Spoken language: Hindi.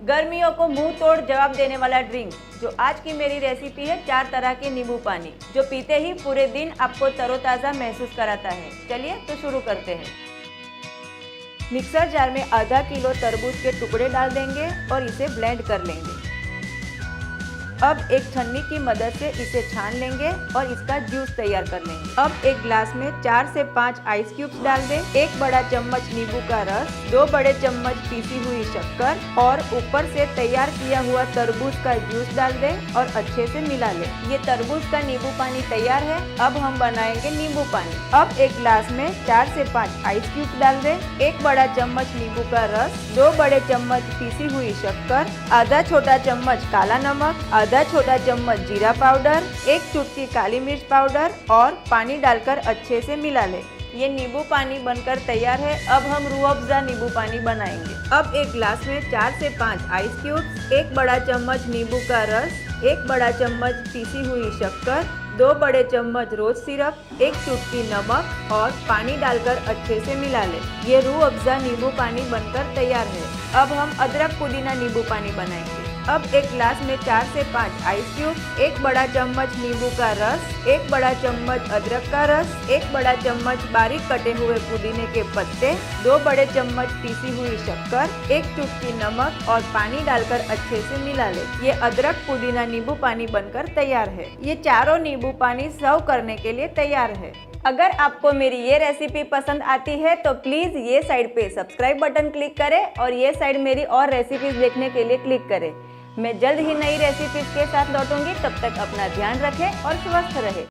गर्मियों को मुंह तोड़ जवाब देने वाला ड्रिंक जो आज की मेरी रेसिपी है 4 तरह के नींबू पानी, जो पीते ही पूरे दिन आपको तरोताज़ा महसूस कराता है। चलिए तो शुरू करते हैं। मिक्सर जार में आधा किलो तरबूज के टुकड़े डाल देंगे और इसे ब्लेंड कर लेंगे। अब एक छन्नी की मदद से इसे छान लेंगे और इसका जूस तैयार कर लेंगे। अब एक ग्लास में 4 से 5 आइस क्यूब्स डाल दें, 1 बड़ा चम्मच नींबू का रस, 2 बड़े चम्मच पीसी हुई शक्कर और ऊपर से तैयार किया हुआ तरबूज का जूस डाल दें और अच्छे से मिला लें। ये तरबूज का नींबू पानी तैयार है। अब हम बनाएंगे नींबू पानी। अब एक ग्लास में 4 से 5 आइस क्यूब्स डाल दें, 1 बड़ा चम्मच नींबू का रस, 2 बड़े चम्मच पीसी हुई शक्कर, आधा छोटा चम्मच काला नमक, आधा छोटा चम्मच जीरा पाउडर, 1 चुटकी काली मिर्च पाउडर और पानी डालकर अच्छे से मिला लें। ये नींबू पानी बनकर तैयार है। अब हम रूह अफ़ज़ा नींबू पानी बनाएंगे। अब एक ग्लास में 4 से 5 आइस क्यूब्स, 1 बड़ा चम्मच नींबू का रस, 1 बड़ा चम्मच पीसी हुई शक्कर, 2 बड़े चम्मच रोज सिरप, 1 चुटकी नमक और पानी डालकर अच्छे से मिला लें। ये रूह अफ़ज़ा नींबू पानी बनकर तैयार है। अब हम अदरक पुदीना नींबू पानी बनाएंगे। अब एक ग्लास में 4 से 5 आइस क्यूब, 1 बड़ा चम्मच नींबू का रस, 1 बड़ा चम्मच अदरक का रस, 1 बड़ा चम्मच बारीक कटे हुए पुदीने के पत्ते, 2 बड़े चम्मच पीसी हुई शक्कर, 1 चुटकी नमक और पानी डालकर अच्छे से मिला लें। ये अदरक पुदीना नींबू पानी बनकर तैयार है। ये चारों नींबू पानी सर्व करने के लिए तैयार है। अगर आपको मेरी ये रेसिपी पसंद आती है तो प्लीज़ ये साइड पे सब्सक्राइब बटन क्लिक करें और ये साइड मेरी और रेसिपीज देखने के लिए क्लिक करें। मैं जल्द ही नई रेसिपीज के साथ लौटूंगी। तब तक अपना ध्यान रखें और स्वस्थ रहें।